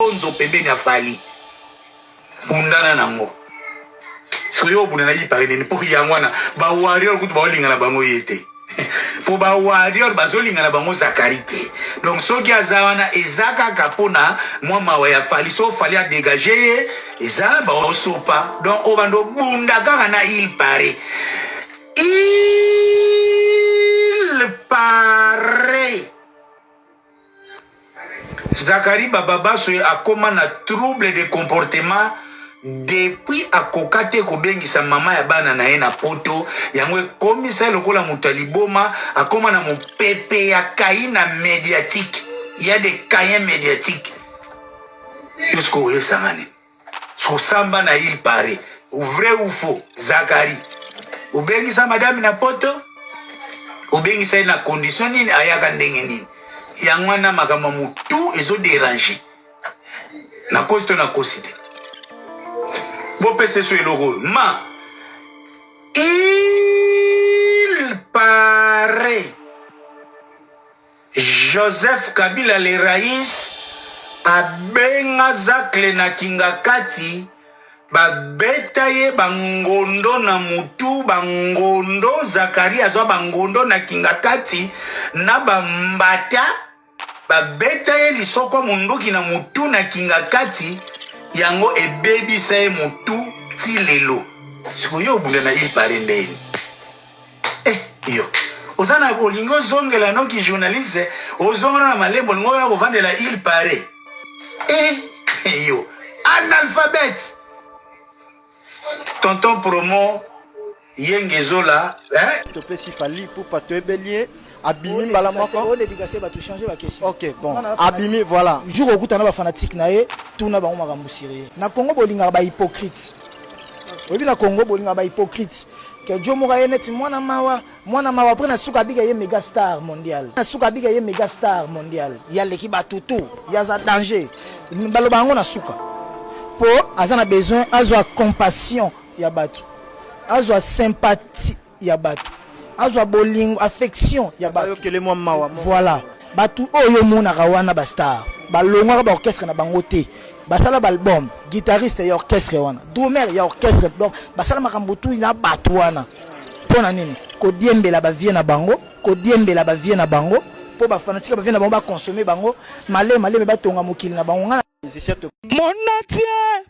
Onzo pembeni afali bundana nango soyo bundana yipare ni po yangwana ba warrior kutu ba olinga na bango yete po ba warrior bazolinga na bango zakarite donc soki azawana ezaka kapona mwa mawa ya fali so fali a dégager eza ba osopa donc obando bunda kaka na il paraît Zakari Bababaso akoma na trouble de comportement depuis akokate kobengisa mama ya bana na ye na poto yango komisa lokola mutaliboma akoma na mopepe ya kaina médiatique. Il y a des caïens médiatiques jusqu'au yesangani so samba na il paraît ou vrai ou faux. Zakari obengisa madame na poto obengisa na condition nini ayaka ndenge nini yangwana makama mutu ezo déranger na kosto na kosite bo pese so eloko ma il paraît Joseph Kabila le Rais abenga Zakle na Kingakati babeta ye bangondo na mutu bangondo Zakari azwa bangondo na Kingakati na bambata babeta ye lisoko munduki na mutu na Kingakati yango ebebi saye mutu tilelo sikoyo bunda na il parendeni yo ozana bolingo zongela noki journaliste ozongana na malembo lingo ya kovandela il paraît yo analphabète tonton promo yengezola topé si fali pour pas te bélier abimi bala moko l'éducation va tout changer la question. OK bon abimi voilà jour okutana ba fanatique na ye tuna ba makambo sérieux na Congo bolinga ba hypocrite obi na Congo bolinga ba hypocrite que Joe Moura net mwana mawa après na suka biga ye méga star mondial na suka biga ye méga star mondial ya leki ba tutu ya za danger baloba ngo na suka po azana besoin azwa compassion ya batu azwa sympathie ya batu azwa bolingo affection ya batu ayokele mwa mawa voilà batu oyo mona kawana ba star balongwa ba orchestre na bango te basala ba album guitariste ya orchestre wana drummer ya orchestre donc basala makambo tu na batu wana pona nini ko diembela ba vie na bango ko diembela ba vie na bango po ba fanatique ba vie na bango ba consommer bango malé ba tonga mokili na bango ngana Monatie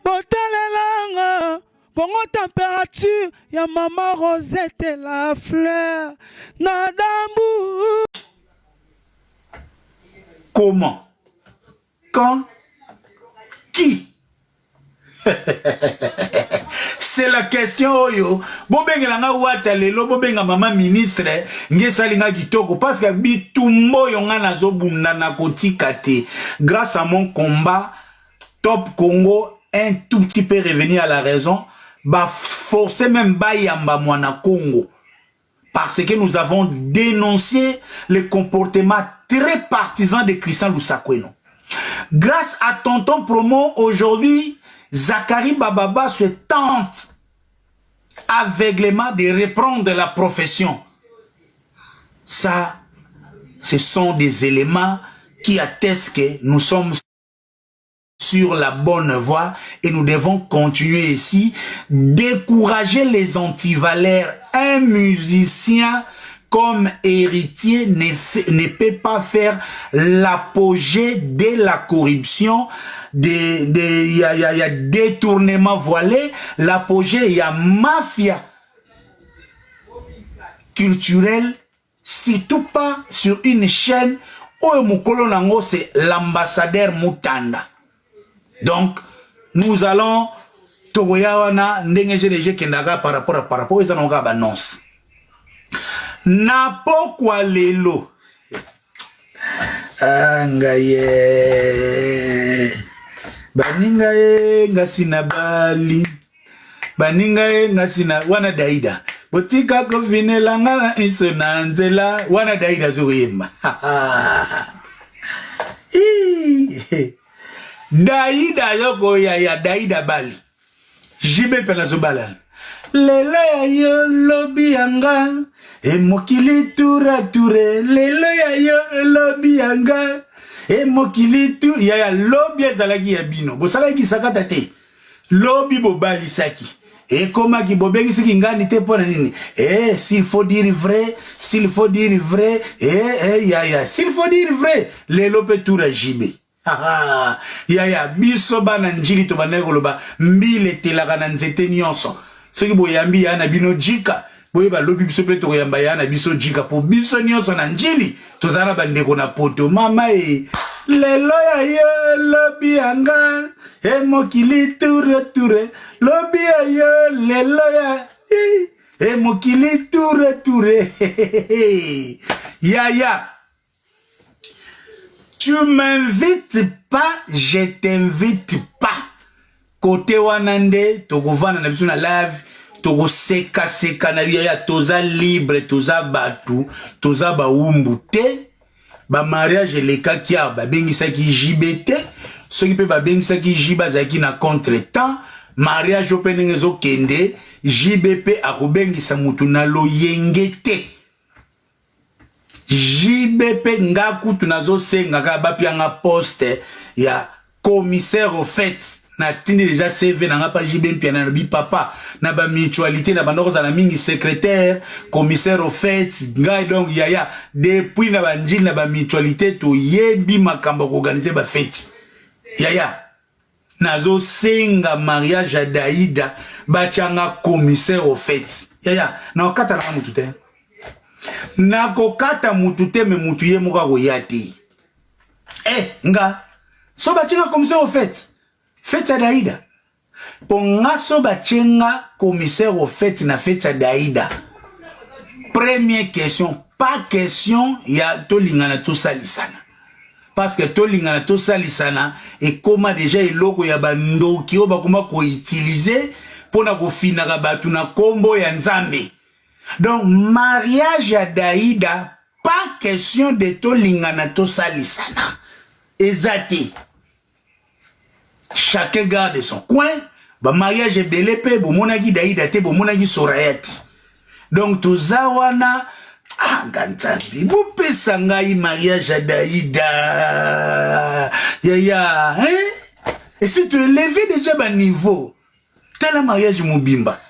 botalelanga Congo température ya maman Rosette la fleur Nadambu. Comment? Quand? Qui? C'est la question oyo bobenga nga wata lelo bobenga mama ministre ngesalinga kitoko parce que bitumbo yonga nazo bunda na kotika te grâce à mon combat Top Congo un tout petit peu revenir à la raison ba forcer même bayamba mwana Congo parce que nous avons dénoncé le comportement très partisan de Christian Lusakweno. Grâce à tonton promo aujourd'hui Zakari Bababa se tente aveuglément de reprendre la profession. Ça, ce sont des éléments qui attestent que nous sommes sur la bonne voie et nous devons continuer ici, décourager les antivaleurs. Un musicien comme héritier ne peut pas faire l'apogée de la corruption, y a détournement voilé, l'apogée, il y a mafia culturelle, surtout pas sur une chaîne où Mukolo Nango c'est l'ambassadeur Mutanda. Donc, nous allons Togoyawana Ndengeje Kendaga par rapport aux Zanoga Banons. Na pokwa lelo angaye baningaye ngasina bali baningaye ngasina wana daida botika ko finela nga isona nzela wana daida zoyemba daida yoko ya daida bali jibe pena zobalal lele yo lobi yanga e mokili tura ture lelo ya yo lobi yanga e mokili tu ya lobby ezalaki ya bino bosalaki sakata te lobby bobalisaki et comment qui bobeki siki ngani te pona nini s'il faut dire vrai s'il faut dire vrai ya s'il faut dire vrai lelo pe toura jibe ya biso bana njili to bana koloba mbile telaka na nzete nyonso soki boyambi ya na bino jika boyeba lobi biso pe to yamba ya na biso jika po biso nyonso na njili tozana bandeko na poto mama lelo ya yo lobi yanga mokili ture lobi ya yo lelo ya mokili ture ya tu m'invites pas je t'invite pas côté wanande tokovana na biso na live toko seka na ya toza libre toza batu toza baumbu te ba mariage lekaki ya babengisaki JBT soki pe babengisaki jiba zaki na contretemps mariage opening ezokende JBP akobengisa mutu na loyenge te JBP ngaku tunazosenga ka bapianga poste ya commissaire au fait na tini déjà CV na nga pa JBP na bi papa na ba mutualité na bandoko za na mingi secrétaire commissaire au fait ngai donc yaya depuis na banjili na ba mutualité to yebi makambo ko organiser ba fête yaya nazo senga mariage à Daïda bachanga commissaire au fait yaya na okata na mutu te na kokata mutu te me mutu ye moka ko yati nga so bachanga commissaire au fait fête à Daïda ponga so bachenga commissaire au fait na fête à Daïda première question pas question ya tolingana to salisana parce que tolingana to salisana et comment déjà eloko ya bandoki o bakoma ko utiliser pona ko finaka batu na kombo ya nzambe donc mariage à Daïda pas question de tolingana to salisana ezati chacun garde son coin ba mariage belé pe bo monaki Daïda te bo monaki Sorayati donc tozawana nganzabi bo pesa ngai mariage à Daïda ya et si tu élevé déjà ba niveau tel mariage mobimba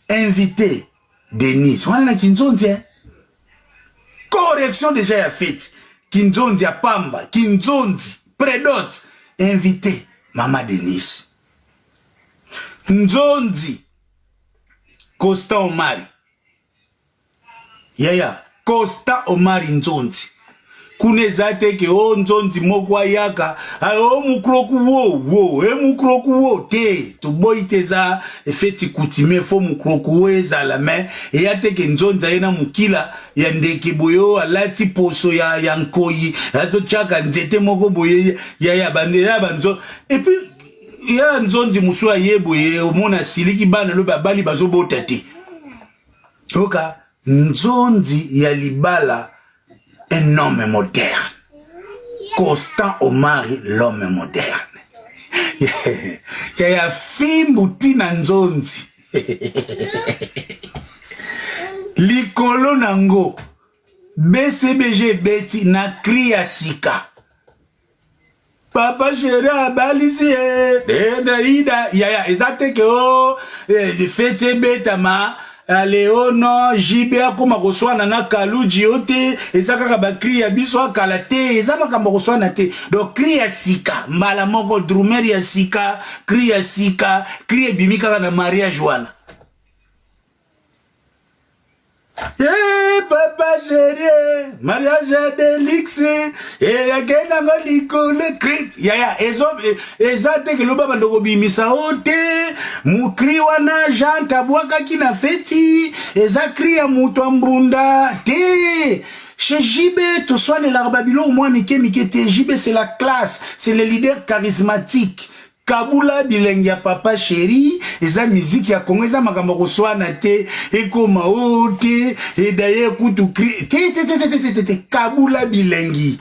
invité Denise wana na Kinzonzi correction déjà ya fait Kinzonzi ya Pamba Kinzonzi Predot invité Mama Denise Nzonzi Costa Omari yaya Costa Omari Nzonzi kunezate ke o Nzonzi mokwa yaka o mukroku wo mukroku wo te to boiteza efeti kutime fo mukroku wo ezala me e yate ke Nzonzi ayena mukila ya ndeke boyo alati poso ya nkoyi azo chaka nzete moko boye ya bande ya banzo et puis ya Nzonzi musua yebo ye omona siliki bana lo babali bazobota te oka Nzonzi ya libala un homme moderne Constant Omari l'homme moderne ya fimbuti na Nzonzi likolo nango BCBG beti na kria sika papa chéri abalisi Daïda ya ezate ke fete betama Léono JB akoma koswana na kaluji ote ezaka ba cri ya biso akala te ezama kamba koswana te donc cri ya sika mbala moko drumer ya sika cri bimika na mariage wana papa chéri mariage de luxe agenda ngoliko le crit ya ezate ke loba bandoko bimisa ote mukri wana janta bwaka kina feti ezakri ya mutu ambunda te chez JB to soane la babilo moi mike te JB c'est la classe c'est le leader charismatique Kabula bilengia papa chéri eza musique ya Congo eza makambo koswana te ekoma ote et d'ailleurs kutu cri te Kabula bilengi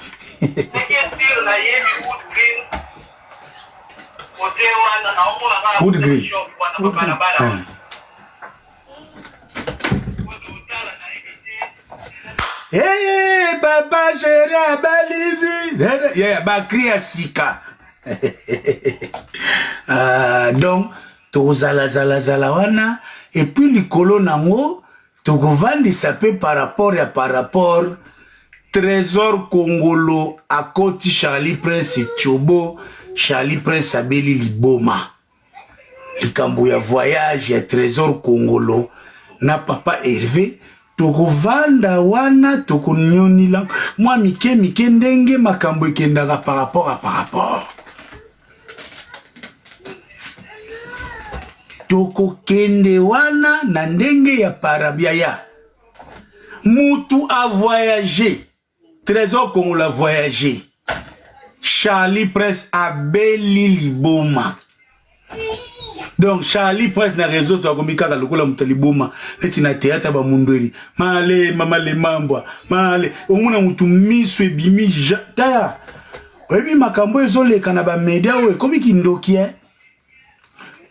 Hey, papa chéri abalizi. Yeah, bakri ya sika. Donc, tozala wana et puis likolo nango tokovandi sape par rapport Trésor Congolo akoti Charlie Prince Tchobo Charlie Prince abeli liboma likambo ya voyage ya Trésor Congolo na papa Hervé tokovanda wana tokonyonila mwa mike ndenge makambo ekendaka par rapport toko kende wana na ndenge ya parabiaya mutu a voyagé Trésor Congolo a voyagé Charlie Prince a beli liboma donc Charlie Prince na réseau to akomika ka lokola mutu liboma eti na théâtre ba mundweli male mama le mambwa male omuna mutu miso ebimi taya oyebi makambo ezoleka na ba media we komi kindoki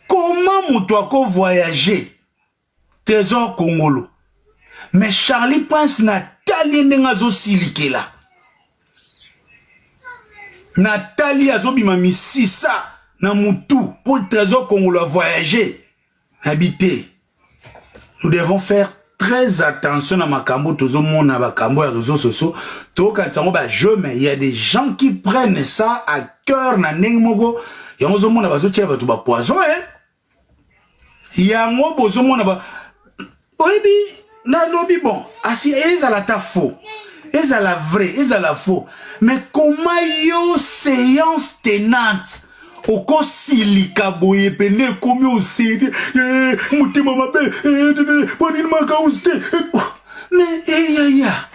comment mutu ako voyager Trésor Congolo mais Charlie Prince na tali ndenga zo silikela Nathalie azobima misisa na mutu pour Trésor Congolo voyager habiter. Nous devons faire très attention à makambo tozo mona bakambo ya réseaux sociaux to kantango ba jeu mais il y a des gens qui prennent ça à cœur na ndenge moko yango mona bazo tia ba to ba poison yango bozo mona ba oyebi na lobi bon asi ezala ta faux ezala vrai ezala faux mais comment yo séance tenante oko silika boye pene komi osidi mutima mabe bonini makauste mais ya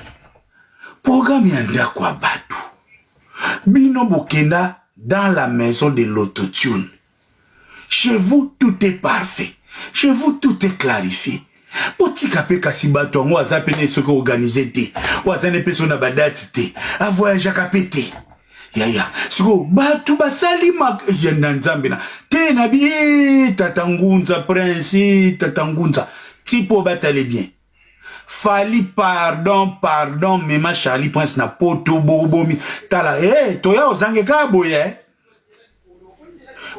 programme yanda kwa batu bino bokenda dans la maison de l'autotune. Chez vous tout est parfait, chez vous tout est clarifié. Potika pe kasibato ngo azapene soko organiser te wazane peso na badati te a voyage kapete ya siko batu basali mak yenda nzambe na te na bi tatangunza prince tatangunza tipo batale bien fali pardon mema Charlie Prince na poto bobomi tala toya ozange ka boye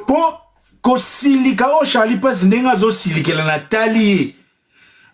po ko silika o Charlie Prince ndenga zo silikela na tali.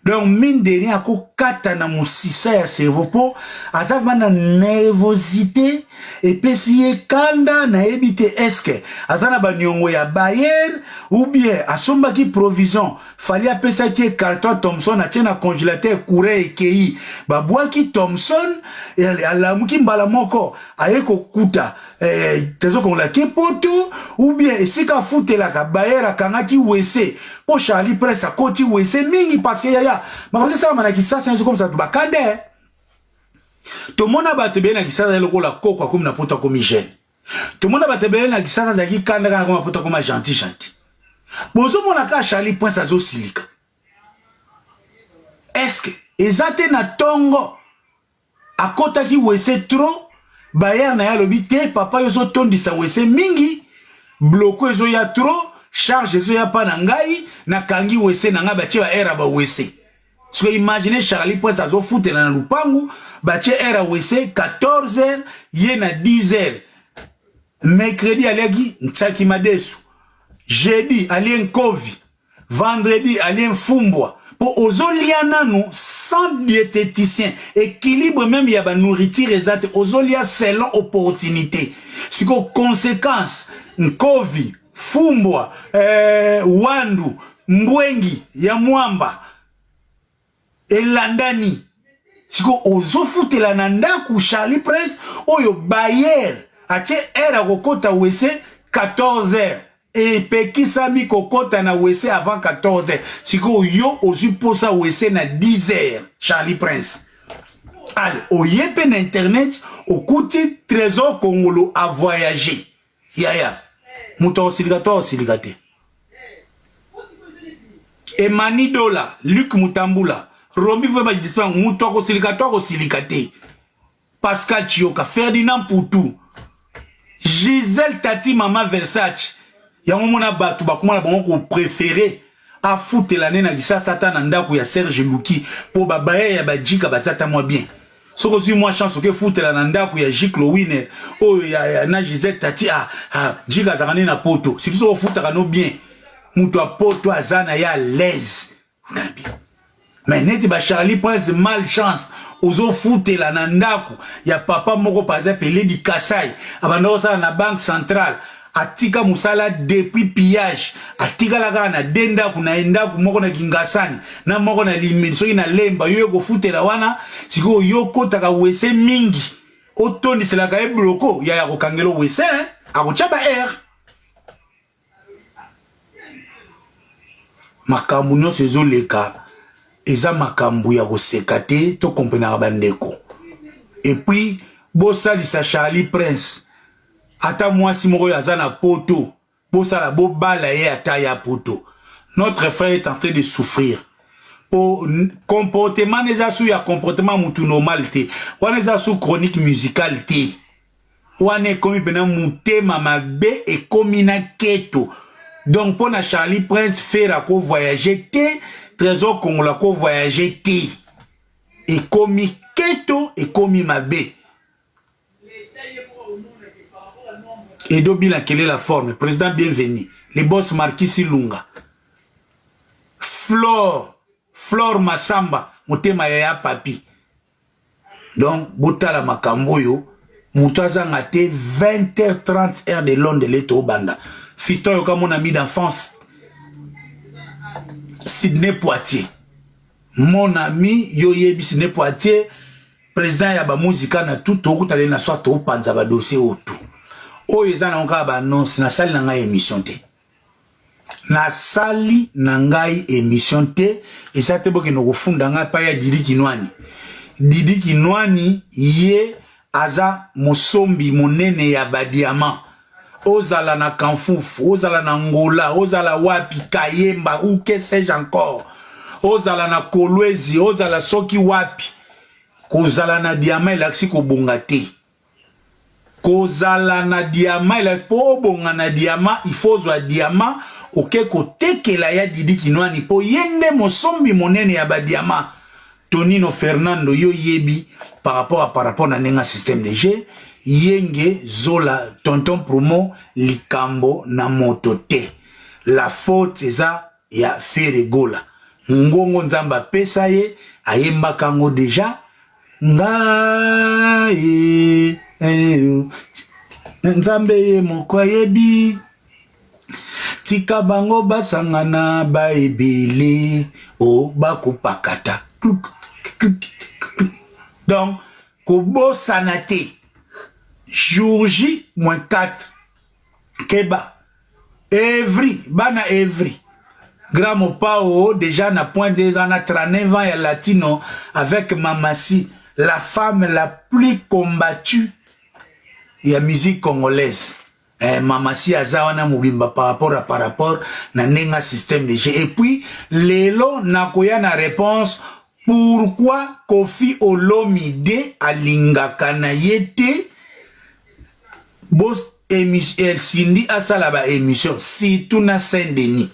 Donc, mine de rien, ako kata na musisa ya cerveau po, azava na nervosité, et puis si kanda na ebite eske, azana ba nyongo ya Bayer, ou bien, asomba ki provision, fali apesa ki carton Thomson, a na congélateur courant et kei, ba bois ki Thomson, et alamu ki mbala moko, ayeko kuta, Trésor Congolo ki poto, ou bien, et si ka foute la ka Bayer akanga ki wese, po Charlie Prince a koti wese mingi, parce que yaya, ma comme ça manaki ça c'est comme ça tout bakade tout le monde a battu na kisa za loko la koko comme na pota comme hygiène tout le monde a battu na kisa za ki kanda kana comme pota comme gentil bozo mona ka Charlie Prince azo silika est-ce que ezate na tongo akota ki wese trop Bayer na ya lobité papa yozo tondisa wese mingi bloko ezo ya trop charge ezo ya pa na ngai na kangi wese na nga bache ba era ba wese. Si vous imaginez Charlie Prince azo foutre na lupangu bache era wese 14h yena 10h mercredi aliagi ntsaki madesu jeudi alien kovi vendredi alien fumbwa po ozolia nanu sans diététicien équilibre même ya ba nourriture exacte ozolia selon opportunité siko conséquence nkovi fumbwa wandu mbwengi ya mwamba elandani siko ozofutela na ndaku Charlie Prince oyo Bayer ache era kokota wese 14h et pekisami kokota na wese avant 14h siko yo oziposa wese na 10h Charlie Prince. Allez, oyepe na internet okuti Trésor Congolo a voyagé yaya muto osiligate Emani Dola Luc Mutambula Romy Vema Jidispan Moutoko Silikate Pascal Chioka Ferdinand Poutou Gisèle Tati Mama Versace Yango mona batu bakuma bango préféré a foutre l'année na gisa satan na ndaku ya Serge Luki po babaye ya bajika bazata moi bien soko zi moi chance ke futela na ndako ya Jiklo Winner oyo ya na Gisette Tati Jika zakane na poto si biso futaka no bien mutu a poto azana ya l'aise mais neti ba Charlie Prince malchance ozo futela na ndako ya papa moko par exemple Lady Kasai abanda osala na banque centrale atika musala depuis pillage atika la kana denda kuna enda moko na Kingasani na moko na Limeni soki na Lemba yo ko futela wana siko yo kotaka wese mingi otondi selaka e bloko ya ko kangelo wese akochaba air makambu no sezo leka eza makambu ya koseka te to kompena bandeko et puis bosalisa Charlie Prince ata mwasi moko yaza na poto bosala bobala ye ata ya poto notre frère est en train de souffrir au comportement neza su ya comportement mutu normal te wana eza su chronique musicale te wana ekomi pena mutema mabe ekomi na keto donc pour na Charlie Prince faire ko voyager te trésor congolais ko voyager te ekomi keto ekomi mabe. Et Dobila, quelle est la forme? Président bienvenu. Les boss Marquis Silunga. Flore Massamba. Motema ya papi. Donc, Boutala Makamboyo. Moutaza ngate 20h30 heure de Londres de l'Eto Banda. Fiston yoka mon ami d'enfance. Sidney Poitier. Mon ami Yoyebi Sidney Poitier. Président Yaba Muzika na tout au koutale na soit au panza ba dossier autour. Oyo eza na onka ba annonce na sali na ngai émission te. Na sali na ngai émission te eza te boke no kofunda ngai pa ya Didi Kinwani. Didi Kinwani ye aza mosombi monene ya badiama. Ozala na Kanfufu, ozala na Ngola, ozala wapi Kayemba ou que sais-je encore. Ozala na Kolwezi, ozala soki wapi. Kozala na diama ilaksi ko bongate. Kozala na diama ilaksi po bonga na diama il faut zo diama oke ko tekela ya Didi Kinwani po yende mosombi monene ya ba diama. Tonino Fernando yo yebi par rapport na nenga système de jeu yenge zola tonton promo likambo na motote. La faute eza ya Feregola. Ngongo nzamba pesa ye ayemba kango deja ngai nzambe ye moko yebi tika bango basangana baebele o bakupakata. Donc kobo sanate jour J -4 keba every bana every Gramo Pao déjà na point des ans à 39 ans ya latino avec Mamassi, la femme la plus combattue ya musique congolaise. Mamassi azawana mubimba par rapport na nenga système de jeu. Et puis lelo nakoya na réponse pourquoi Kofi Olomide alingaka na yete boss émission Cindy asala ba émission si tout na Saint-Denis.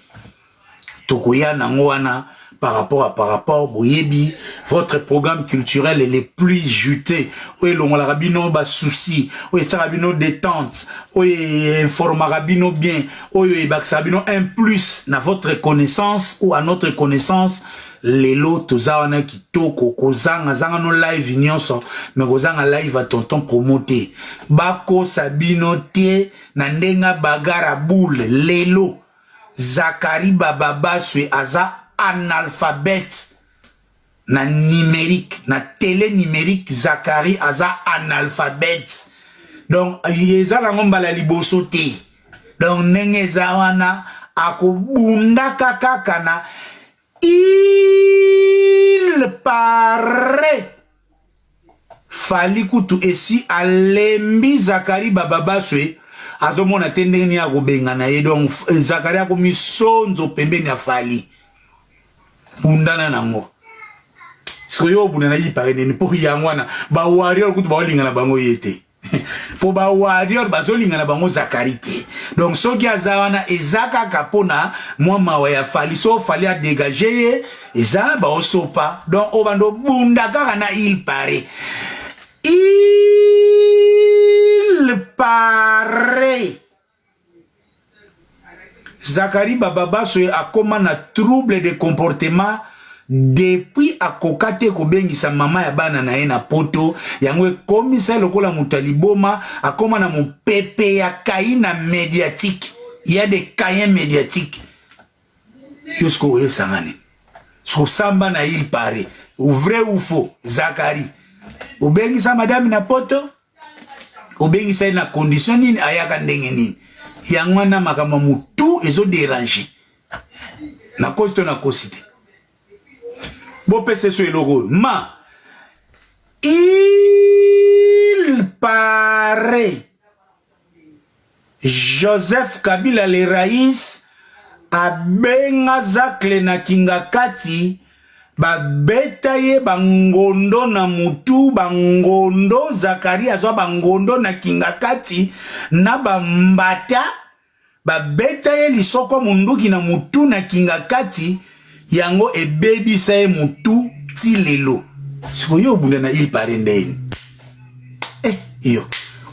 Tokoya nangoana par rapport boyebi votre programme culturel est le plus juté oye longola rabino ba souci oye rabino détente oye informa rabino bien oye baksabino un plus na votre connaissance ou à notre connaissance lelo tozawana kitoko kozanga zanga no live nyonso mais kozanga live à tonton promoté bako sabino tie na ndenga bagara boule lelo Zakari Bababaswe aza analphabète na numérique na télé numérique Zakari aza analphabète donc yeza la ngomba la liboso te donc nenge zawana akobunda kaka na il paraît fali kutu esi alembi Zakari Bababaswe azomona tendeni ya kobenga na ye donc Zakaria ko misonzo pembeni ya fali bundana nango soyo bundana yi parene ni po yangwana ba warrior kutu ba linga na bango yete po ba warrior bazolinga na bango Zakarite donc soki azawana ezaka kapona mwama wa ya fali so fali a dégager eza ba osopa donc obando bunda kaka na il paraît Il paraît Zakari Bababaso a comme un trouble de comportement depuis à kokate kobengi sa mama ya bana na ye na poto yango komisa lokola mutaliboma a comme na mon pepe ya kaina médiatique. Il y a des caïens médiatiques. Jusqu'au oye sangani. So samba na il paraît. Ou vrai ou faux, Zakari. Ou bengi sa madame na poto. Ou bengi sa na condition nini ayaka ndenge nini. Yango na makama mutu ezo déranger. Na kosto na kosite. Bo pese so eloko. Ma. Il paraît. Joseph Kabila le Raïs a benga zakle na kingakati ba betaye bangondo na mutu bangondo Zakari azwa bangondo na kingakati na bambata ba betaye lisoko munduki na mutu na kingakati yango ebebi saye mutu tilelo sikoyo bunda na il parendeni iyo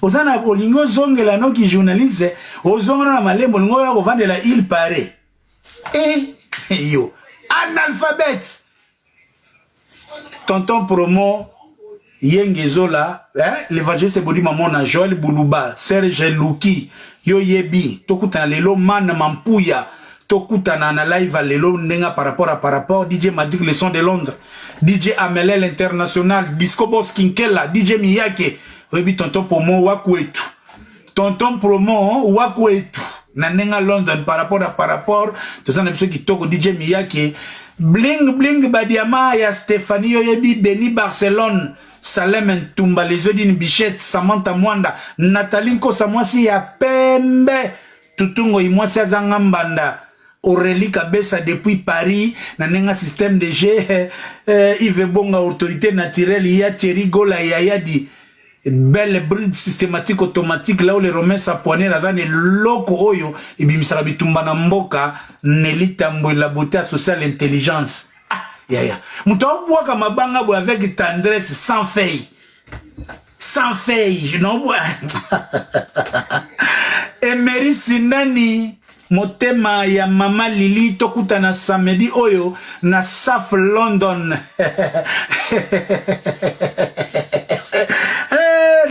Ozana bolingo zongela noki journaliste ozongana na malembo lingo ya kovandela il paraît yo analphabète tonton promo yengezola l'évangéliste bodi mamona Joël Boulouba Serge Luki yo yebi tokutana lelo man mampuya tokutana na live lelo ndenga par rapport DJ Magic le son de Londres DJ Amelel International Disco Boss Kinkela DJ Miyake Obi tonton promo wakwetu. Tonton promo wakwetu. Nanenga London par rapport. Tout ça n'a pas qui toko DJ Miyake. Bling bling badiama ya Stéphanie Oyebi Beni Barcelone. Salem Ntumba les Odine Bichette Samantha Mwanda. Nathalie Kosamwasi ya Pembe. Tutungo imwasi azangambanda. Aurélie Kabessa depuis Paris. Nanenga système de G. Yves Bonga autorité naturelle. Ya Thierry Gola ya di. Belle bride systématique automatique là où les Romains s'appoignaient la zone loko oyo et bimisaka bitumba na mboka nelitambo la beauté sociale intelligence ya muto obwaka mabanga bo avec tendresse sans feuille je n'en vois Emery Sinani motema ya mama Lili tokutana samedi oyo na Saf London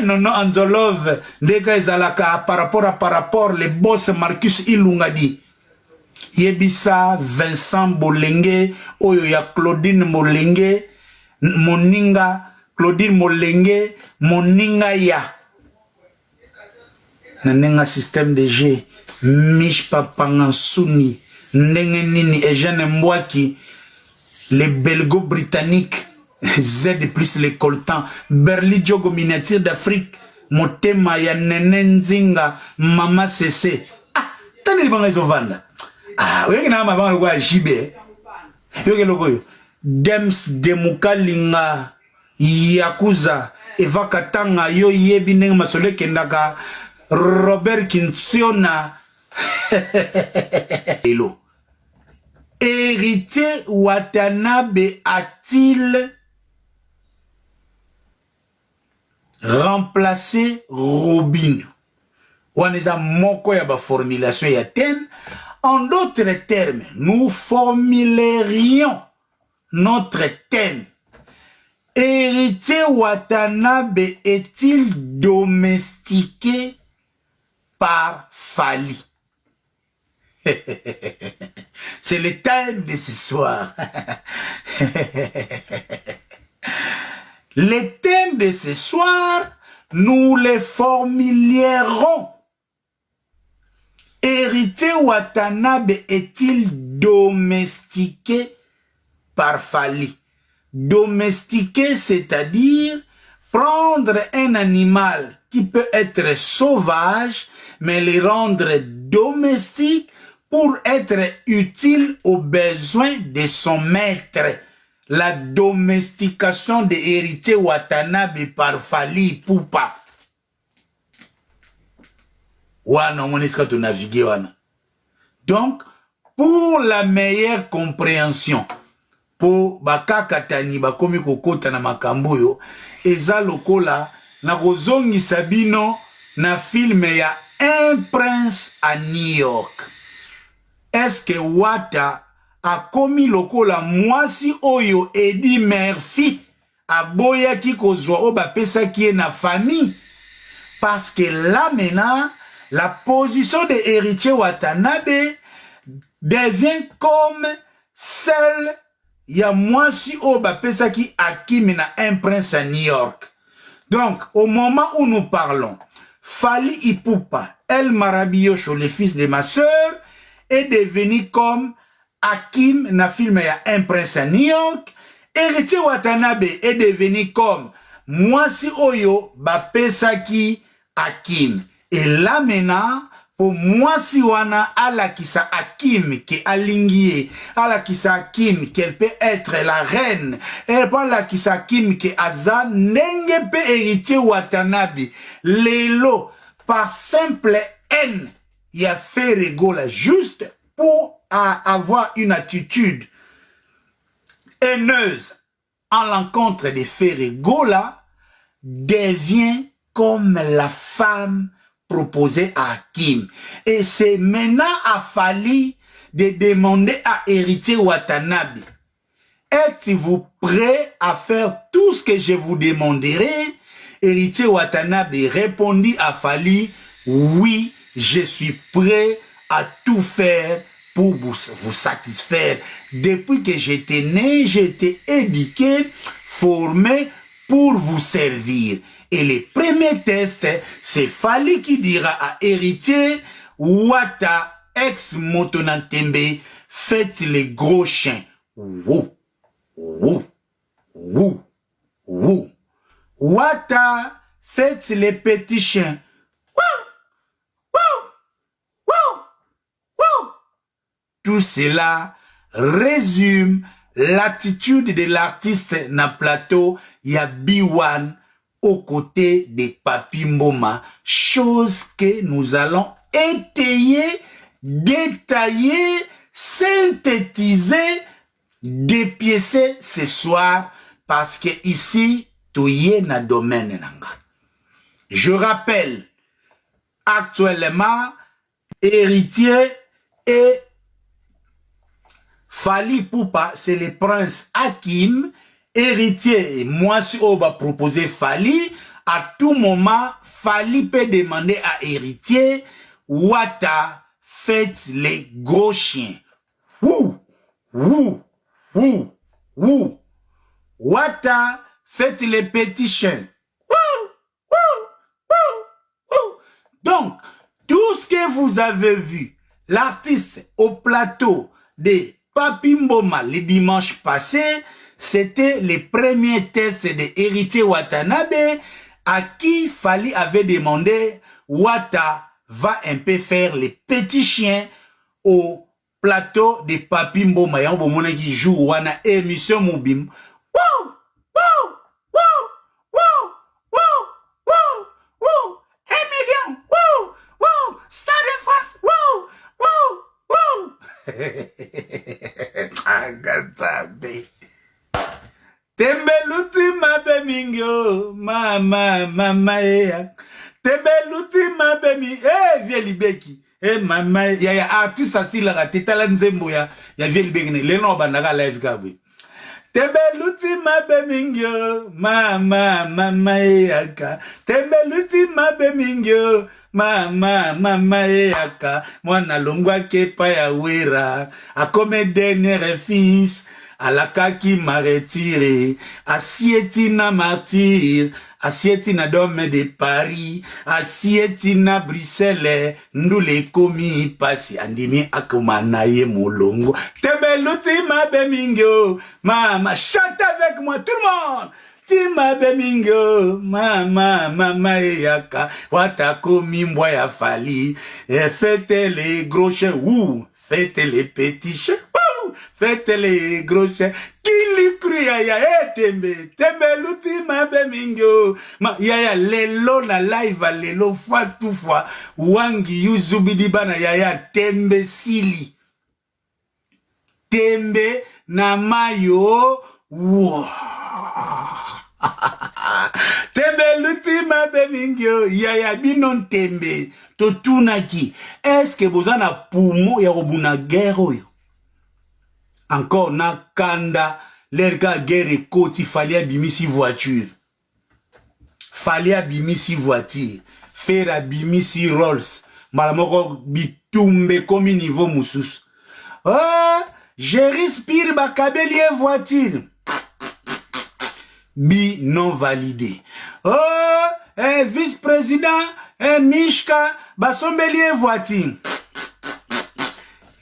Nono Anzolov ndeka ezalaka par rapport le boss Marcus Ilungadi yebisa Vincent Bolenge oyo ya Claudine Molenge moninga Claudine Molenge moninga ya nanenga système de G Mich Papangansuni ndenge nini Eugène Mbwaki les belgo-britanniques Z plus les coltans Berli Diogo miniature d'Afrique motema ya Nene Nzinga Mama Cc tani libanga izovanda weke na mabanga kwa jibe yoke logo yo Dems Demukalinga Yakuza Eva Katanga yo yebi ndenge masole kendaka Robert Kintsiona Hello Héritier Watanabe a-t-il remplacé Robinho? On est à moko ya ba formulation ya thème. En d'autres termes, nous formulerions notre thème. Héritier Watanabe est-il domestiqué par Fali? C'est le thème de ce soir. Le thème de ce soir, nous le formulierons. Héritier Watanabe est-il domestiqué par Fali? Domestiqué, c'est-à-dire prendre un animal qui peut être sauvage, mais le rendre domestique pour être utile aux besoins de son maître. La domestication de Héritier Watanabe par Fali Poupa. Wana on est to naviguer wana. Donc, pour la meilleure compréhension, po bakakatani bakomi kokota na makambo yo eza lokola na kozongisa bino na filme ya Un Prince à New York. Est-ce que Wata akomi lokola mwasi oyo Eddie Murphy aboya ki kozwa o bapesa ki na famille? Parce que là maintenant la position de héritier Watanabe devient comme celle ya mwasi o bapesa ki Hakim na Un Prince à New York. Donc au moment où nous parlons, Fally Ipupa, El Marabilloso, le fils de ma sœur, est devenu comme Hakim na film ya Un Prince à New York. Héritier Watanabe est devenu comme mwasi oyo bapesa ki Hakim. Et là maintenant, pour mwasi wana alakisa Hakim ki alingie, alakisa Hakim qu'elle peut être la reine, elle peut alakisa Hakim ki aza nenge pe héritier Watanabe. Lelo, par simple haine, il a fait rigoler juste pour avoir une attitude haineuse en l'encontre de Ferregola, devient comme la femme proposée à Hakim. Et c'est maintenant à Fally de demander à héritier Watanabe, êtes-vous prêt à faire tout ce que je vous demanderai? Héritier Watanabe répondit à Fally, oui, je suis prêt à tout faire pour vous satisfaire. Depuis que j'étais né, j'ai été éduqué, formé pour vous servir. Et le premier test, c'est Fally qui dira à héritier Wata, ex-Motonantembe, faites les gros chiens. Wou, wou, wou, wou. Wata, faites les petits chiens. Tout cela résume l'attitude de l'artiste na plateau ya B1 aux côtés de Papi Mboma, chose que nous allons étayer, détailler, synthétiser, dépiécer ce soir parce que ici tout y est na domaine nanga. Je rappelle actuellement héritier et Fally Ipupa, c'est le prince Hakim, héritier. Et moi, si on va proposer Fally, à tout moment, Fally peut demander à héritier, Wata, faites les gros chiens. Wou, wou, wou, wou. Wata, faites les petits chiens. Wou, wou, wou, wou. Donc, tout ce que vous avez vu, l'artiste au plateau de Papi Mboma le dimanche passé, c'était les premiers tests de héritier Watanabe à qui Fally avait demandé Wata va un peu faire les petits chiens au plateau de Papi Mboma. Y'a un bon qui joue wana émission Moubim. Wouh! Wouh! Wouh! Wouh! Wouh! Wouh! Wouh! 1 million! Wouh! Wouh! Stade de France! Wouh! Wouh! Wouh! Agazabe. Tembeluti mabe mingyo, mama ea. Tembeluti mabe mi, Vieli Beki. Mama, ya artiste asila ka tetala nzembo ya Vieli Beki ne leno bandaka live kabwe. Tembeluti mabe mingyo, mama ea. Tembeluti mabe mingyo, mama ea. Mwana longwa kepa ya wera, akome dernier fils. Alakaki m'a retiré, Assietina martyr, Assietina d'homme de Paris, Assietina Bruxelles, nous les commis passi, andimi akomanaye molongo. Tembeluti ma bemingo, mama, chante avec moi tout le monde. Tima bemingo, mama yaka, watako mimbwa ya Fally, et faites les gros chiens, ou faites les petits chiens. Faites les gros chiens. Qui lui crie yaya tembe luti mabe mingo. Yaya lelo na live lelo fois tout fois. Wangi yuzubidi bana yaya tembe sili. tembe na mayo wow. Tembe l'ultima bemingyo yaya binon tembe to tunaki est-ce que vous en a poumon ya robuna guerre yo encore na kanda l'erga guerre koti fallait bimisi voiture faire bimisi Rolls malamoko bitumbe comme niveau musus oh je respire bakabelie voiture bi non validé. Oh, vice-président, Mishka, basombelier voiture.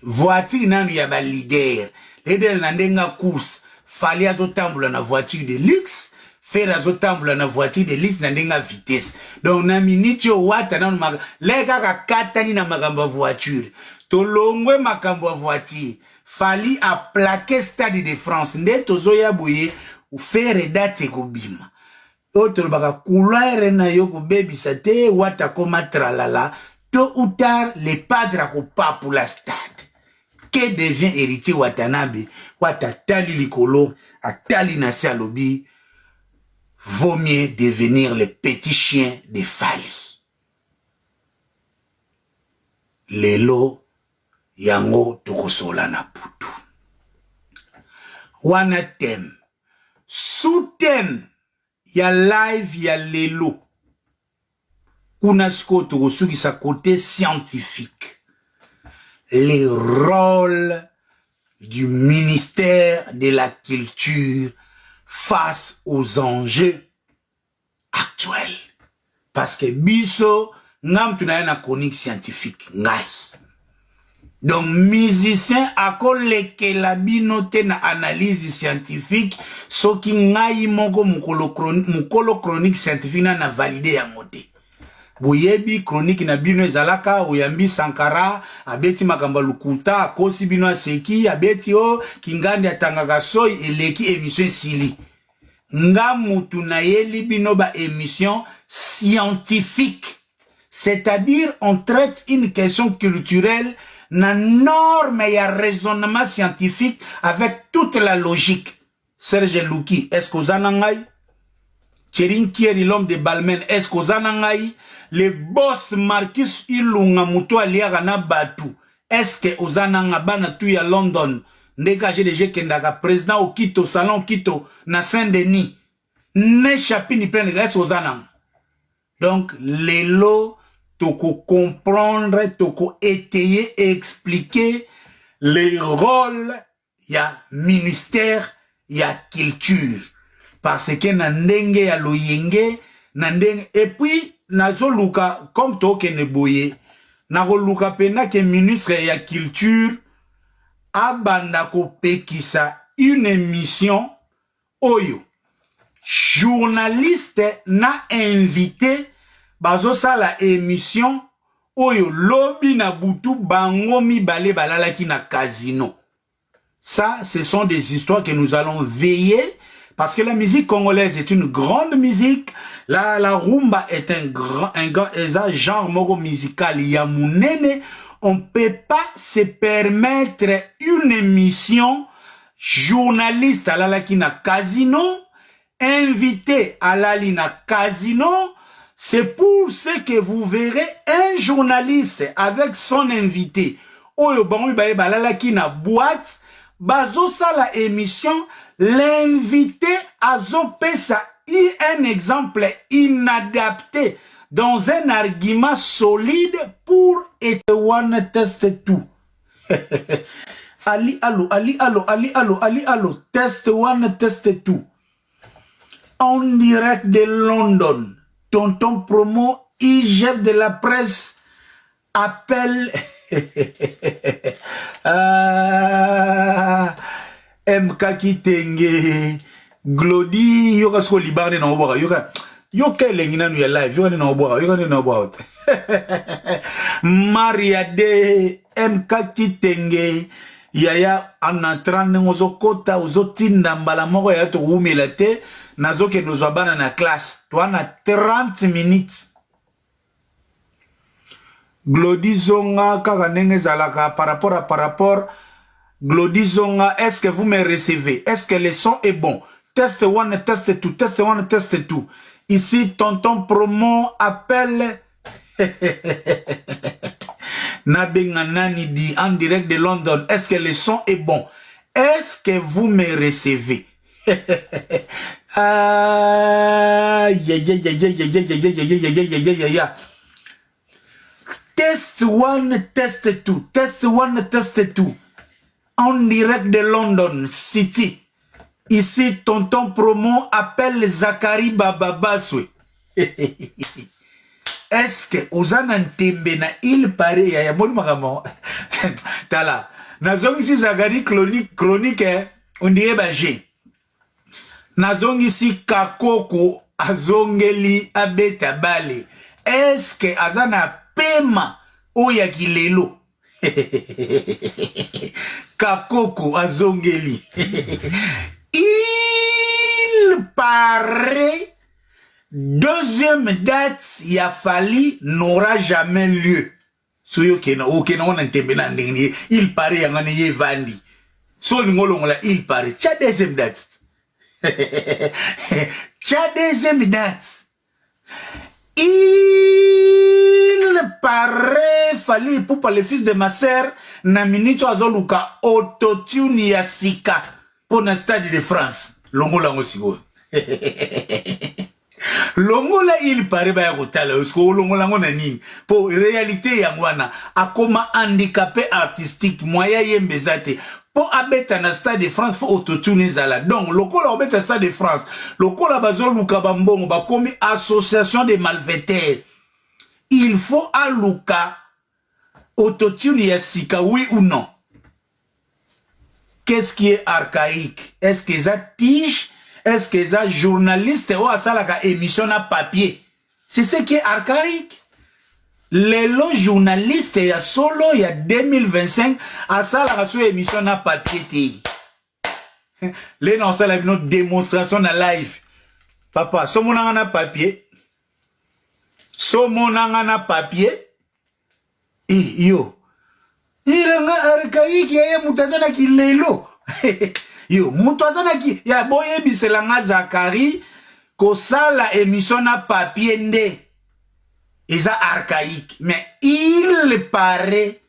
Voiture nan ya ba leader. Leader nan denga course. Fali azotambula na voiture de luxe. Faire azotambula na voiture de luxe nan denga vitesse. Donc na minute wata nan maga. Lega ka katani na makambo voiture. Tolongwe makambo voiture. Fali a plaqué Stade de France. Nde tozo ya boye. Ou faire date kobima autre baka couloir na yo ko baby sate wata koma tralala tôt ou tard les padres ko pas pour la stade que devient héritier Watanabe wata tali likolo a tali na salobi vaut mieux devenir le petit chien de Fali lelo yango tokosola na putu wana tem sous-thème ya live ya lelo kuna siko tokosuki sa côté scientifique les rôles du ministère de la culture face aux enjeux actuels parce que biso ngam tunaye na chronique scientifique ngai. Donc, musicien, à koleke la binote na analyse scientifique, so ki ngai moko mukolo chronique scientifique na validé ya mote. Boyebi chronique na bino ezalaka, oyambi Sankara, abeti makamba lukuta, akosi bino aseki, abeti o, kingandi atangaka soy, eleki émission sili. Nga mutu na yeli bino ba émission scientifique. C'est-à-dire, on traite une question culturelle na norme et un raisonnement scientifique avec toute la logique. Serge Louki, est-ce que vous en avez? Tcherin Kieri, l'homme de Balmen, est-ce que vous en avez? Le boss Marcus Ilunga Muto Aliagana Batu, est-ce que vous en avez à London? Ndeka GDG Kendaka, président au Kito, salon Kito, na Saint-Denis. Ne chapini plein de est-ce que vous en avez? Donc, les lots, toko comprendre, toko étayer et expliquer les rôles ya ministère ya culture parce que na ndenge ya loyenge na ndenge et puis nazo luka comme to ke ne boye na ko luka pena ke ministre ya culture abanda ko pekisa une émission oyo journaliste na invité bazo sala émission oyo lobi na butu bango mibale balalaki na casino. Ça, ce sont des histoires que nous allons veiller parce que la musique congolaise est une grande musique. La rumba est un genre moro musical yamunene. On peut pas se permettre une émission journaliste à la na casino, invité à la na casino. C'est pour ce que vous verrez un journaliste avec son invité. Oyo bango baye balala ki na boîte, bazo sala émission, l'invité azo pesa un exemple inadapté dans un argument solide pour être one test tout. Ali allo, test one test tout. En direct de London. Tonton promo, IGF de la presse, appelle MK Kitenge, Glody, yoka sko libarne na obora, yoka lengina nu ya live, yoka na obora, Maria de MK Kitenge, yaya anatran ngozo kota, ozo tinda mbala moko ya to umelate, nazo ke nous abana na classe. Toi na 30 minutes. Glody zonga kaka nenge zalaka par rapport Glody Zonga, est-ce que vous me recevez? Est-ce que le son est bon? Test one, test two, test one, test two. Ici, tonton promo appelle Nabenga Nani dit en direct de London. Est-ce que le son est bon? Est-ce que vous me recevez? Test one, test two, test one, test two. En direct de London City. Ici, tonton promo appelle Zachary Bababaswe. Est-ce que Ozana Ntembe na il paraît ya mon magamo? Tala. Nazong ici Zachary chronique on dirait bagé. Nazong ici Kakoko azongeli abeta bale. Est-ce que Azana pema oyakilelo? Kakoko azongeli. Il paraît deuxième date Yafali n'aura jamais lieu. Il paraît Vandi. Il paraît. Tcha deuxième date. Tcha deuxième date. Il paraît Fali pour le fils de ma sœur Naminito Azoluka autotune Yasika pour le stade de France. Longola Mosigo. Longola il paraît ba yakotala usko longola ngona nini pour réalité ya ngwana akoma handicapé artistique moya yembezate pour abeta na stade de France faut autotune zala donc lokola obeta stade de France lokola bazoluka bambongo bakomi association de malfaiteurs il faut aluka autotune ya sika oui ou non. Qu'est-ce qui est archaïque? Est-ce que ça tige? Est-ce que ça journaliste ou ça la émission à papier? C'est ce qui est archaïque. Les lots journalistes il y a solo il y a 2025 à ça la émission à papier. Les non ça la notre démonstration na live. Papa, so mon na papier. So mon na papier. Yo. Iranga archaïque ya mutazana kilelo. Yo mutazana ki ya boye biselanga Zachary ko sala émission na papier nde. Eza archaïque mais il paraît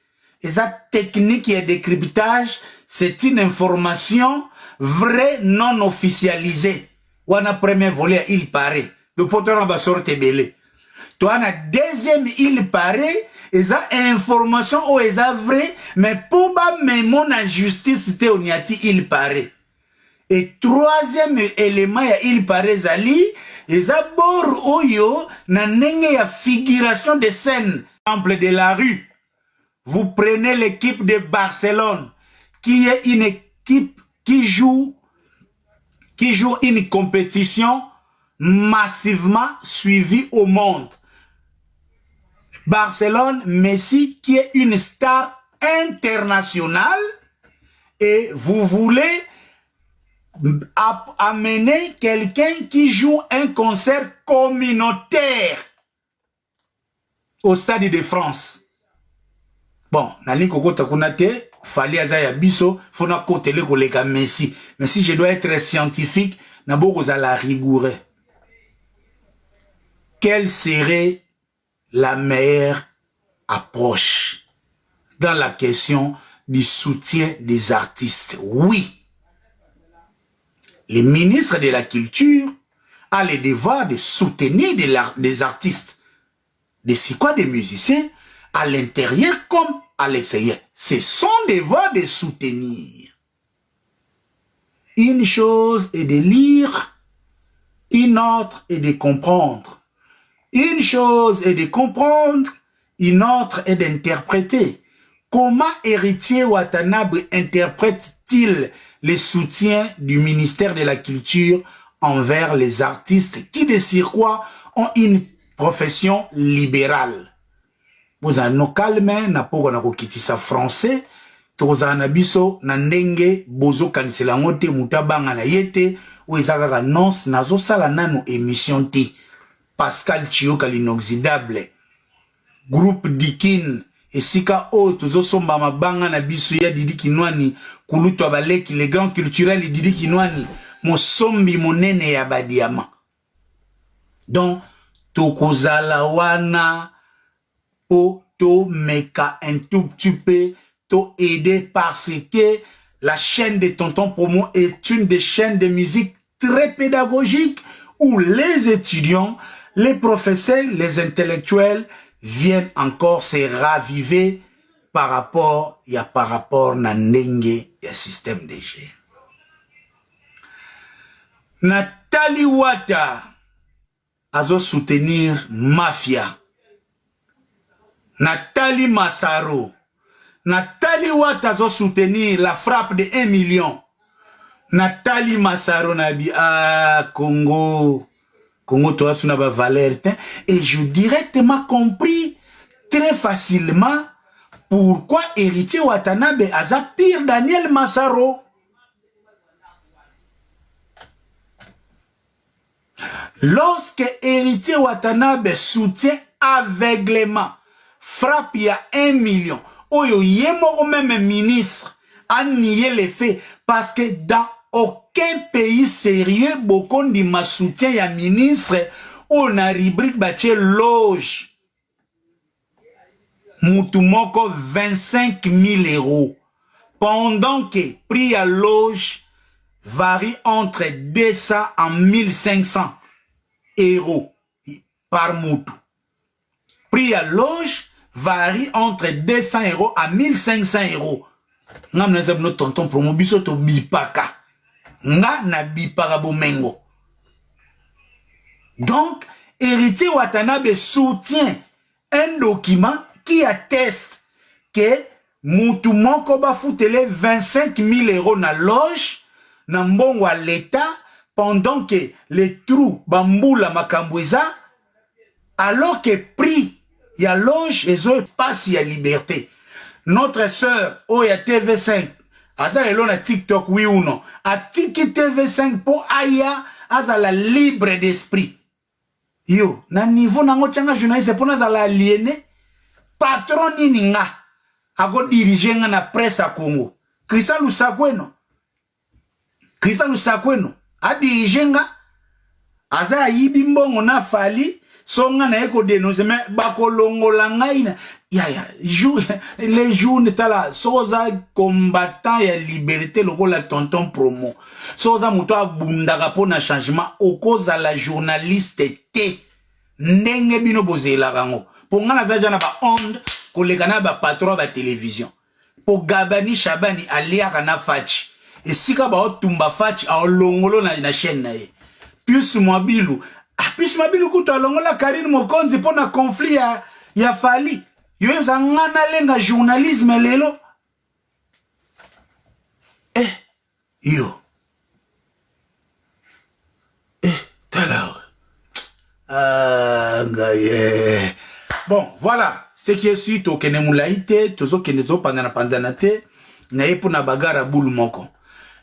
eza technique de décryptage c'est une information vraie non officialisée. Wana premier volet il paraît. Le porteur va sortir belé. Toi na deuxième il paraît eza information ou eza vrai mais pour ba même na justice te oniati il paraît. Et troisième élément ya il paraît zali eza bor oyo na ndenge ya figuration de scène exemple de la rue. Vous prenez l'équipe de Barcelone qui est une équipe qui joue une compétition massivement suivie au monde. Barcelone, Messi, qui est une star internationale, et vous voulez amener quelqu'un qui joue un concert communautaire au Stade de France. Bon, Nali Koko Takunate, Fali Azaya Biso, Fona Kotele Kolega Messi. Mais si je dois être scientifique, Naboko Zala rigoureux. Quelle serait la meilleure approche dans la question du soutien des artistes? Oui. Le ministre de la Culture a le devoir de soutenir des artistes, des musiciens, à l'intérieur comme à l'extérieur. C'est son devoir de soutenir. Une chose est de lire, une autre est de comprendre. Une chose est de comprendre, une autre est d'interpréter. Comment Héritier Watanabe interprète-t-il le soutien du ministère de la Culture envers les artistes qui, de surcroît, ont une profession libérale? Vous avez nos calmes, na pogo na kokitisa français, toza na biso na ndenge bozo kanisela ngote mutabanga na yete, ou ezaka nonce nazo sala nano émission ti. Pascal Chioka l'inoxydable, groupe Dikin, Et sika o tozo somba mabanga na biso ya Didi Kinwani kuluto abaleki les grands culturels Didi Kinwani mosombi monene ya badiama. Donc tokozala wana po to meka un tout petit peu to aider parce que la chaîne de Tonton Promo est une des chaînes de musique très pédagogique où les étudiants, les professeurs, les intellectuels viennent encore se raviver par rapport na ndenge ya système de G. Nathalie Wata azo soutenir Mafia. Nathalie Massaro. Nathalie Wata azo soutenir la frappe de 1 million. Nathalie Massaro nabi Congo. Congo toi suna ba valeur. Et je directement compris très facilement pourquoi Héritier Watanabe a pire Daniel Massaro. Lorsque Héritier Watanabe soutient aveuglément, frappe il y a 1 million, oyo yemo même ministre a nié les faits parce que dans aucun pays sérieux, beaucoup de ma soutien ya ministre, on a rubrique bache loge. Moutoumoko 25 000 euros. Pendant que prix à loge varie entre 200 à 1500 euros par moutou. Prix à loge varie entre 200 euros à 1500 euros. Nga mnazab no tonton promo biso to bipaka. Nga na bipaka bomengo. Donc, Héritier Watanabe soutient un document qui atteste que Moutou Moko ba foutele 25 000 euros na loge, na mbongo à l'État, pendant que les trous bamboula makambouza, alors que prix ya loge et autres passe ya liberté. Notre sœur, Oya TV5, aza elon na TikTok, oui ou non, a tiki TV5 pour aya, aza la libre d'esprit. Yo, na niveau nango tchanga journaliste, pour naza la aliéné, patron nini nga, ago diriger nga na presse à Congo. Krisa Lusakweno, a diriger nga, aza yibi mbongo na fali, songa na eko dénoncer, mais bako longo la ngaina, les jours n'étaient là, soza combattant ya liberté, loko la tonton promo, soza mutoa bundaka po na changement, okoza la journaliste te, ndenge bino boze la rango, pour nga na zaja na ba onde, kolega na ba patron ba télévision, pour Gabani Shabani aliaka na fachi, et sika ba otumba fachi, a olongolo na chaîne na ye, Pius Mwabilu, Pius Mwabilu kuto alongola Karine Mokonzi po na conflit ya fali, yo za ngana lenga journalisme lelo. Yo. Tala. Ngaye. Bon, voilà. Ce qui est suite au Kenemulaïte, tozo kenezo pandanate, naye pour na bagara boule moko.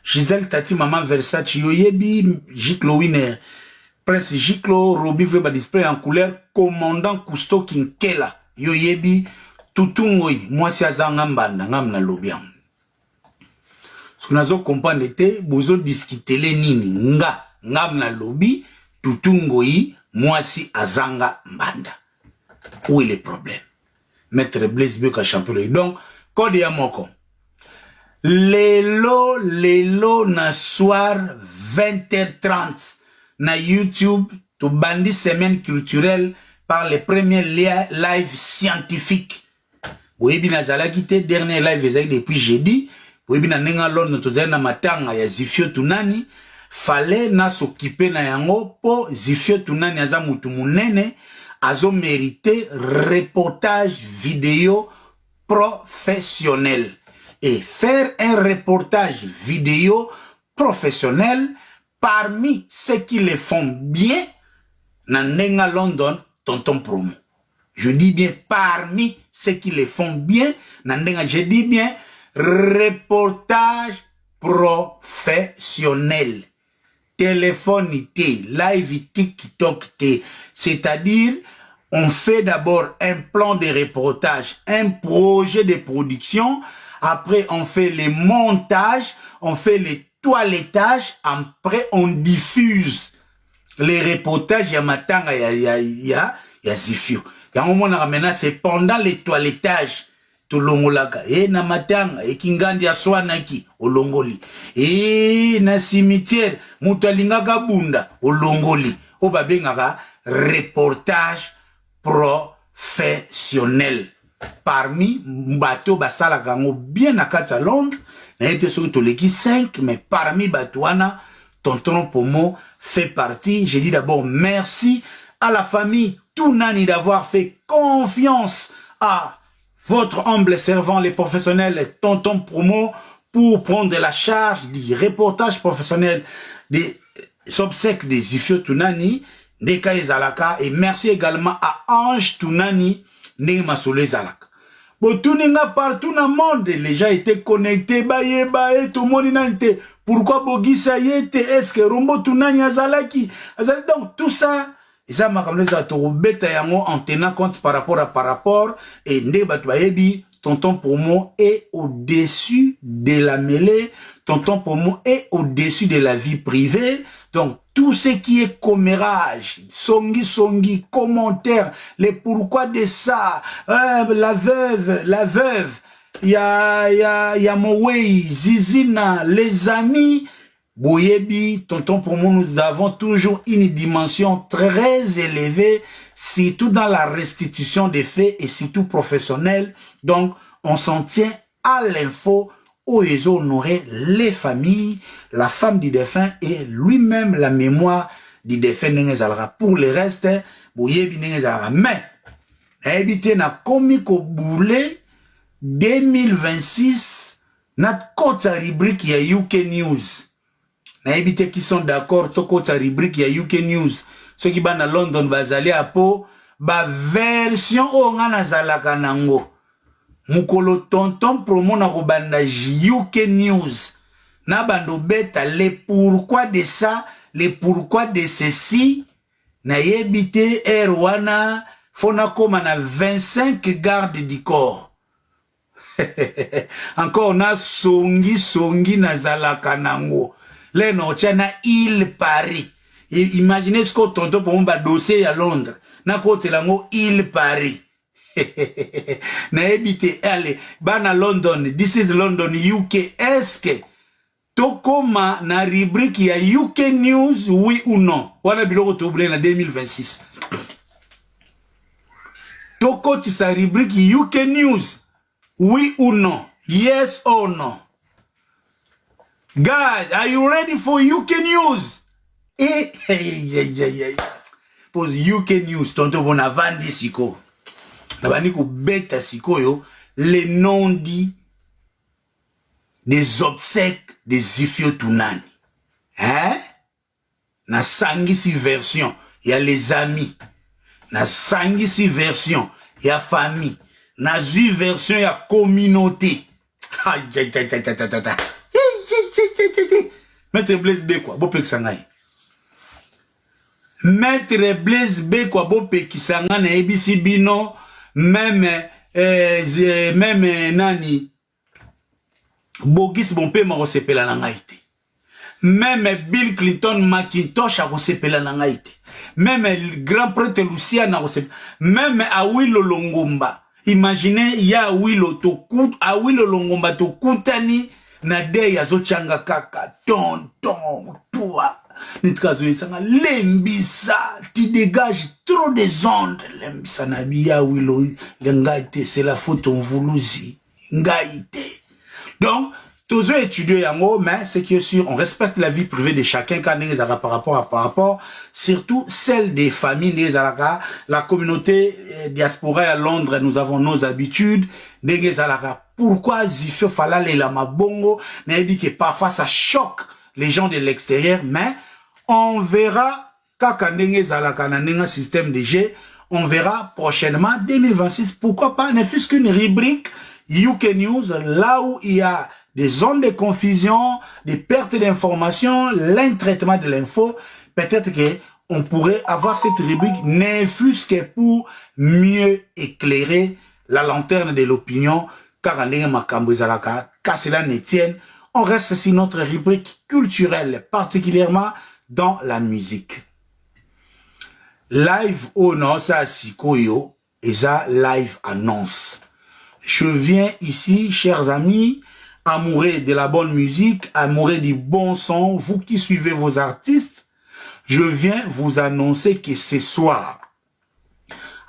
Gisèle Tati Maman Versace yoyebi, Jiklo Winner, Prince Jiklo, Roby Veba display en couleur, commandant Cousteau Kinkela, yoyebi, Tutungoi, moi si azanga mbanda, ngam na lobiam. Ce qu'on a comprendre te, bozo discuter les nini, ngam na lobi, Tutungoi, moi si azanga mbanda. Où est le problème? Maître Blaise Bioka champion. Donc, code ya moko. Lelo na soir 20h30 na YouTube to bandi semaine culturelle par les premiers live scientifiques. Boyebi na zalakite dernier live ezali depuis jeudi. Boyebi na nenga lon to zali na matanga ya Zifio Tunani. Fallait na s'occuper na yango po Zifio Tunani aza mutu munene azo mérité reportage vidéo professionnel. Et faire un reportage vidéo professionnel parmi ceux qui le font bien, Nanenga London, tonton promo. Je dis bien parmi ceux qui le font bien, Nanenga, je dis bien reportage professionnel. Téléphone, live TikTok, c'est-à-dire On fait d'abord un plan de reportage, un projet de production. Après, on fait les montages, on fait les toilettages. Après, on diffuse les reportages. Ya matanga, ya zifio. Ya moment maintenant, c'est pendant les toilettages. Tolongolaka. Na matanga, kingandi aswanaki, olongoli. Na cimetière, mutalingaka bunda, olongoli. Obabengaka, reportage professionnel. Parmi bateau basala kango bien à 4 à Londres, n'a été sur les 5, mais parmi batouana, Tonton Pomo fait partie. J'ai dit d'abord merci à la famille Tounani d'avoir fait confiance à votre humble servant, les professionnels Tonton Promo, pour prendre la charge du reportage professionnel des obsèques des Zifio Tounani, des Kaizalaka, et merci également à Ange Tounani, Neima Soule Zalaka. Bon, tout partout dans le monde, les gens étaient connectés, tout le monde n'était. Pourquoi Bogisa yete, est-ce que Rombo Tounani Azalaki? Donc, tout ça, ça m'a comme les atouts bêta yango en tenant compte par rapport, et Ndebatouayebi, Tonton Promo est au-dessus de la mêlée, Tonton Promo est au-dessus de la vie privée, donc tout ce qui est commérage, songi, commentaires, les pourquoi de ça, la veuve, il y a Mowei, Zizina, les amis, Boyebi, Tonton Promo, nous avons toujours une dimension très élevée, surtout dans la restitution des faits et surtout professionnelle. Donc, on s'en tient à l'info où ils ont honoré les familles, la femme du défunt et lui-même la mémoire du défunt. Pour le reste, Boyebi Nengezalra. Mais, habité na komiko boule 2026, notre côte à rubrique ya UK News. Naibite qui sont d'accord, toko ta rubrique ya UK News. Ceux qui ban à London, bazali à po, ba version o ngana zalaka nango. Mukolo Tonton Promo na robanda UK News. Na bando beta les pourquoi de ça, les pourquoi de ceci. Na yebite erwana, fona koma na 25 gardes du corps. Encore na songi na zalaka nango. Les notiana il Paris. Imaginez ce que Tonton Promo ba dossier à Londres. Na kote lango il Paris. Na ebite allez bana London. This is London UK. Est-ce que tokoma na rubrique ya UK News oui ou non? Wana biloko toblé na 2026. Toko ti sa rubrique UK News oui ou non? Yes or no? Guys, are you ready for UK News? Pose UK News, Tonton Bonavandi Siko. Nabani ko beta Siko yo, les non-dits des obsèques des Zifio Tounani. Hein? Na sangisi version, il y a les amis. Na sangisi version, il y a famille. Na zi version, il y a communauté. Maître Blaise Bekwa, Bopek Sangai. Maître Blaise Bekwa, Bopek Sangai, na ebisi bino, même nani, Bogis Bompe ma resepela na ngaite. Même Bill Clinton Macintosh a resepela na ngaite. Même le grand prêtre Lucia na resepela. Même Awilo Longomba. Imaginez, ya Awilo Tokut, Awilo Longomba Tokutani, na de ya zochanga kaka tonton toi nitkazo isanga lembisa tu dégages trop des ondes lembisa na biya wilo ngaite c'est la faute on voulouzi ngaite. Donc tous étudiants yango, mais c'est qui est sûr, on respecte la vie privée de chacun quand les par rapport surtout celle des familles des Alaka, la communauté diaspora à Londres, nous avons nos habitudes des Alaka. Pourquoi Zifio Falale la Mabongo n'a dit que parfois ça choque les gens de l'extérieur, mais on verra quand un système de G, on verra prochainement 2026. Pourquoi pas ne fût-ce qu'une rubrique UK News là où il y a des zones de confusion, des pertes d'informations, l'intraitement de l'info. Peut-être que on pourrait avoir cette rubrique, ne fût-ce que pour mieux éclairer la lanterne de l'opinion, car qu'à cela ne tienne, on reste sur notre rubrique culturelle, particulièrement dans la musique. Live au non, ça sikoyo, et ça live annonce. Je viens ici, chers amis, amoureux de la bonne musique, amoureux du bon son, vous qui suivez vos artistes, je viens vous annoncer que ce soir,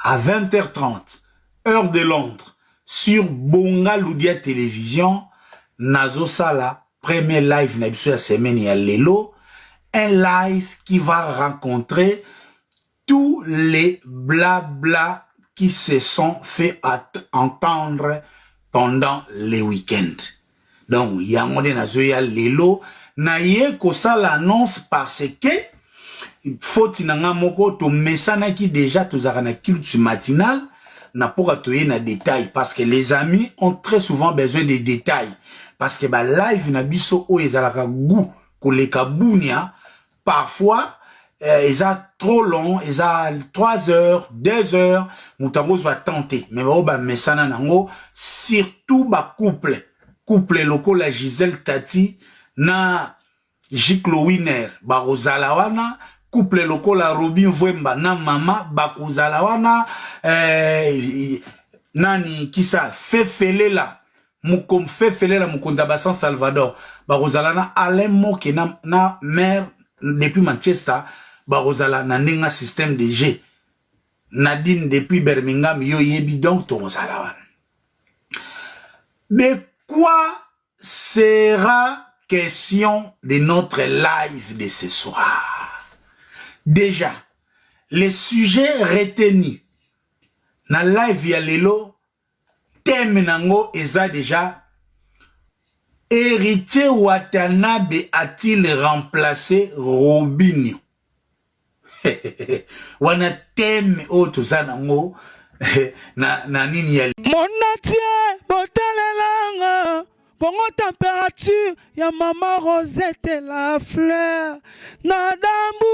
à 20h30, heure de Londres, sur Bonga Loudia Télévision, Nazo Sala, premier live na biso ya semaine ya lelo, un live qui va rencontrer tous les blabla qui se sont fait entendre pendant les week-ends. Donc, yamode nazo ya lelo, na ye kosa l'annonce parce que faut inanga moko to mesana qui déjà tozaka na culte matinal na pour atoyer na détail parce que les amis ont très souvent besoin de détails parce que ba live na biso o ezalaka goût koleka bunia parfois eza trop long, eza 3 heures, 2 heures, mutango va tenter mais ba mesana nango surtout ba couple loko la Gisèle Tati na Jiklo Winner ba Rosalawana couple loko la Robin Vwemba na mama bakuzalawana nani kisa fefelela mukom fefelela mukonda basan Salvador barozalana Alain Moke na mère depuis Manchester barozala na nenga système de G Nadine depuis Birmingham yo yebi donc tozalawana. De quoi sera question de notre live de ce soir? Déjà, les sujets retenus na live ya lelo, thème nango eza déjà Héritier Watanabe a-t-il remplacé Robinho? Wana thème autre za nango na nini ya Monatie botalelanga Congo température ya Maman Rosette la fleur na dambu